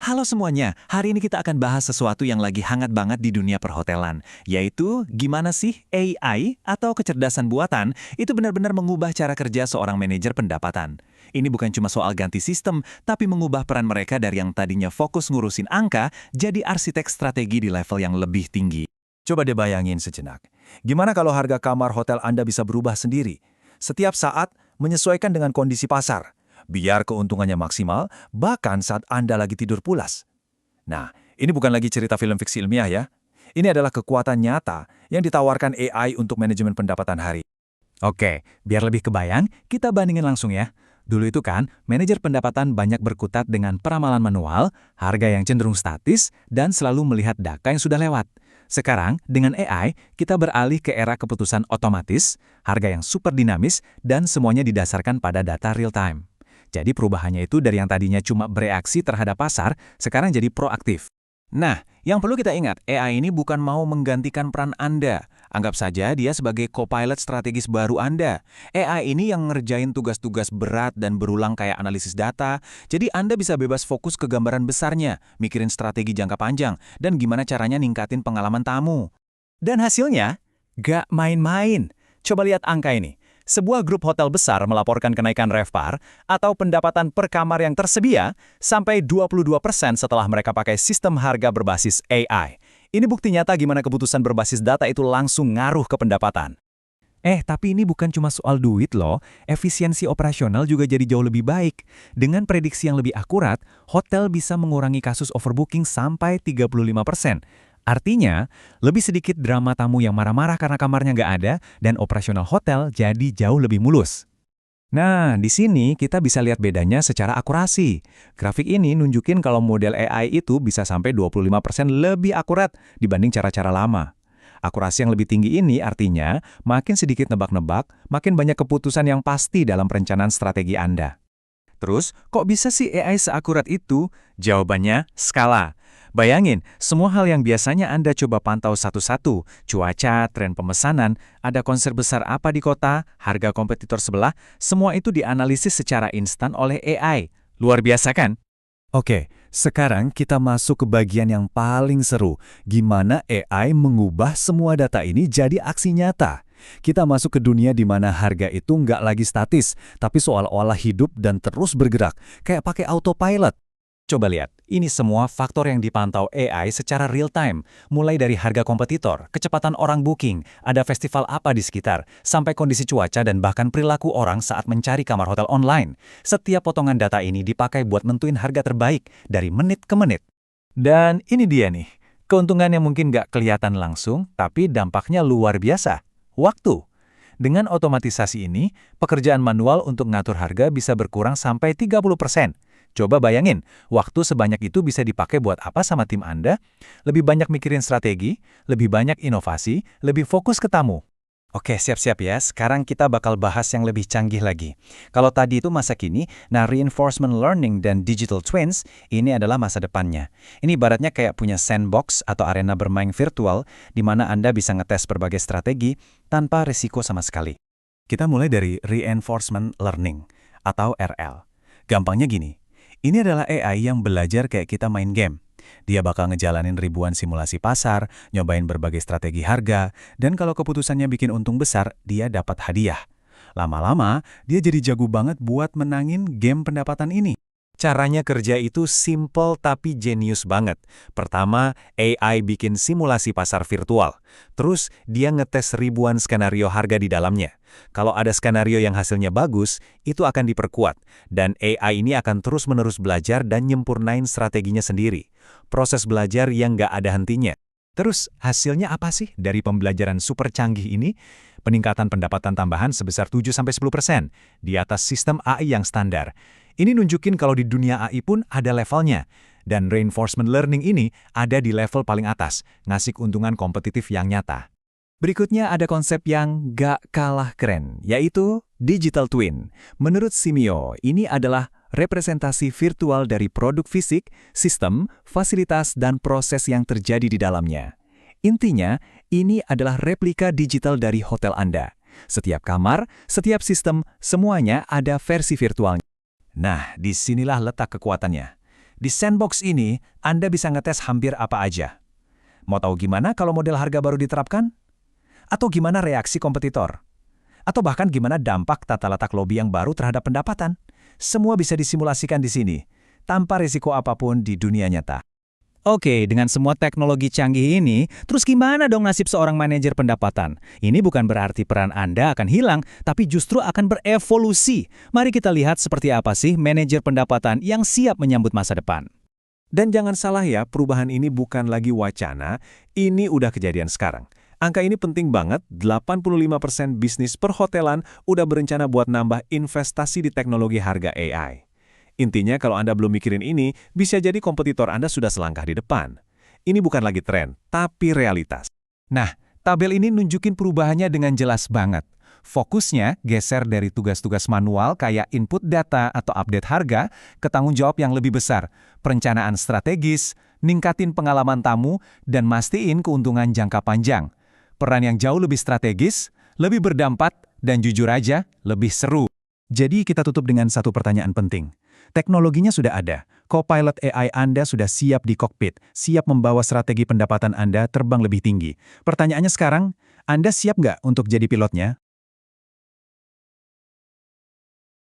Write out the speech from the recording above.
Halo semuanya, hari ini kita akan bahas sesuatu yang lagi hangat banget di dunia perhotelan, yaitu gimana sih AI atau kecerdasan buatan itu benar-benar mengubah cara kerja seorang manajer pendapatan. Ini bukan cuma soal ganti sistem, tapi mengubah peran mereka dari yang tadinya fokus ngurusin angka jadi arsitek strategi di level yang lebih tinggi. Coba deh bayangin sejenak. Gimana kalau harga kamar hotel Anda bisa berubah sendiri? Setiap saat menyesuaikan dengan kondisi pasar. Biar keuntungannya maksimal, bahkan saat Anda lagi tidur pulas. Nah, ini bukan lagi cerita film fiksi ilmiah ya. Ini adalah kekuatan nyata yang ditawarkan AI untuk manajemen pendapatan hari. Oke, biar lebih kebayang, kita bandingin langsung ya. Dulu itu kan, manajer pendapatan banyak berkutat dengan peramalan manual, harga yang cenderung statis, dan selalu melihat data yang sudah lewat. Sekarang, dengan AI, kita beralih ke era keputusan otomatis, harga yang super dinamis, dan semuanya didasarkan pada data real time. Jadi perubahannya itu dari yang tadinya cuma bereaksi terhadap pasar, sekarang jadi proaktif. Nah, yang perlu kita ingat, AI ini bukan mau menggantikan peran Anda. Anggap saja dia sebagai co-pilot strategis baru Anda. AI ini yang ngerjain tugas-tugas berat dan berulang kayak analisis data, jadi Anda bisa bebas fokus ke gambaran besarnya, mikirin strategi jangka panjang, dan gimana caranya ningkatin pengalaman tamu. Dan hasilnya, gak main-main. Coba lihat angka ini. Sebuah grup hotel besar melaporkan kenaikan RevPAR atau pendapatan per kamar yang tersedia sampai 22% setelah mereka pakai sistem harga berbasis AI. Ini bukti nyata gimana keputusan berbasis data itu langsung ngaruh ke pendapatan. Tapi ini bukan cuma soal duit loh, efisiensi operasional juga jadi jauh lebih baik. Dengan prediksi yang lebih akurat, hotel bisa mengurangi kasus overbooking sampai 35%. Artinya, lebih sedikit drama tamu yang marah-marah karena kamarnya nggak ada, dan operasional hotel jadi jauh lebih mulus. Nah, di sini kita bisa lihat bedanya secara akurasi. Grafik ini nunjukin kalau model AI itu bisa sampai 25% lebih akurat dibanding cara-cara lama. Akurasi yang lebih tinggi ini artinya makin sedikit nebak-nebak, makin banyak keputusan yang pasti dalam perencanaan strategi Anda. Terus, kok bisa sih AI seakurat itu? Jawabannya, skala. Bayangin, semua hal yang biasanya Anda coba pantau satu-satu, cuaca, tren pemesanan, ada konser besar apa di kota, harga kompetitor sebelah, semua itu dianalisis secara instan oleh AI. Luar biasa kan? Oke, sekarang kita masuk ke bagian yang paling seru. Gimana AI mengubah semua data ini jadi aksi nyata? Kita masuk ke dunia di mana harga itu nggak lagi statis, tapi seolah-olah hidup dan terus bergerak, kayak pakai autopilot. Coba lihat, ini semua faktor yang dipantau AI secara real time, mulai dari harga kompetitor, kecepatan orang booking, ada festival apa di sekitar, sampai kondisi cuaca dan bahkan perilaku orang saat mencari kamar hotel online. Setiap potongan data ini dipakai buat nentuin harga terbaik dari menit ke menit. Dan ini dia nih, keuntungan yang mungkin nggak kelihatan langsung, tapi dampaknya luar biasa. Waktu. Dengan otomatisasi ini, pekerjaan manual untuk ngatur harga bisa berkurang sampai 30%. Coba bayangin, waktu sebanyak itu bisa dipakai buat apa sama tim Anda? Lebih banyak mikirin strategi, lebih banyak inovasi, lebih fokus ke tamu. Oke, siap-siap ya. Sekarang kita bakal bahas yang lebih canggih lagi. Kalau tadi itu masa kini, nah reinforcement learning dan digital twins, ini adalah masa depannya. Ini ibaratnya kayak punya sandbox atau arena bermain virtual, di mana Anda bisa ngetes berbagai strategi tanpa risiko sama sekali. Kita mulai dari reinforcement learning, atau RL. Gampangnya gini. Ini adalah AI yang belajar kayak kita main game. Dia bakal ngejalanin ribuan simulasi pasar, nyobain berbagai strategi harga, dan kalau keputusannya bikin untung besar, dia dapat hadiah. Lama-lama, dia jadi jago banget buat menangin game pendapatan ini. Caranya kerja itu simple tapi jenius banget. Pertama, AI bikin simulasi pasar virtual. Terus, dia ngetes ribuan skenario harga di dalamnya. Kalau ada skenario yang hasilnya bagus, itu akan diperkuat. Dan AI ini akan terus-menerus belajar dan nyempurnain strateginya sendiri. Proses belajar yang nggak ada hentinya. Terus, hasilnya apa sih dari pembelajaran super canggih ini? Peningkatan pendapatan tambahan sebesar 7-10%, di atas sistem AI yang standar. Ini nunjukin kalau di dunia AI pun ada levelnya. Dan reinforcement learning ini ada di level paling atas, ngasih keuntungan kompetitif yang nyata. Berikutnya ada konsep yang gak kalah keren, yaitu digital twin. Menurut Simio, ini adalah representasi virtual dari produk fisik, sistem, fasilitas, dan proses yang terjadi di dalamnya. Intinya, ini adalah replika digital dari hotel Anda. Setiap kamar, setiap sistem, semuanya ada versi virtualnya. Nah, disinilah letak kekuatannya. Di sandbox ini, Anda bisa ngetes hampir apa aja. Mau tahu gimana kalau model harga baru diterapkan? Atau gimana reaksi kompetitor? Atau bahkan gimana dampak tata letak lobi yang baru terhadap pendapatan? Semua bisa disimulasikan di sini, tanpa risiko apapun di dunia nyata. Oke, dengan semua teknologi canggih ini, terus gimana dong nasib seorang manajer pendapatan? Ini bukan berarti peran Anda akan hilang, tapi justru akan berevolusi. Mari kita lihat seperti apa sih manajer pendapatan yang siap menyambut masa depan. Dan jangan salah ya, perubahan ini bukan lagi wacana, ini udah kejadian sekarang. Angka ini penting banget, 85% bisnis perhotelan udah berencana buat nambah investasi di teknologi harga AI. Intinya kalau Anda belum mikirin ini, bisa jadi kompetitor Anda sudah selangkah di depan. Ini bukan lagi tren, tapi realitas. Nah, tabel ini nunjukin perubahannya dengan jelas banget. Fokusnya geser dari tugas-tugas manual kayak input data atau update harga ke tanggung jawab yang lebih besar, perencanaan strategis, ningkatin pengalaman tamu, dan mastiin keuntungan jangka panjang. Peran yang jauh lebih strategis, lebih berdampak, dan jujur aja, lebih seru. Jadi kita tutup dengan satu pertanyaan penting. Teknologinya sudah ada, Copilot AI Anda sudah siap di kokpit, siap membawa strategi pendapatan Anda terbang lebih tinggi. Pertanyaannya sekarang, Anda siap nggak untuk jadi pilotnya?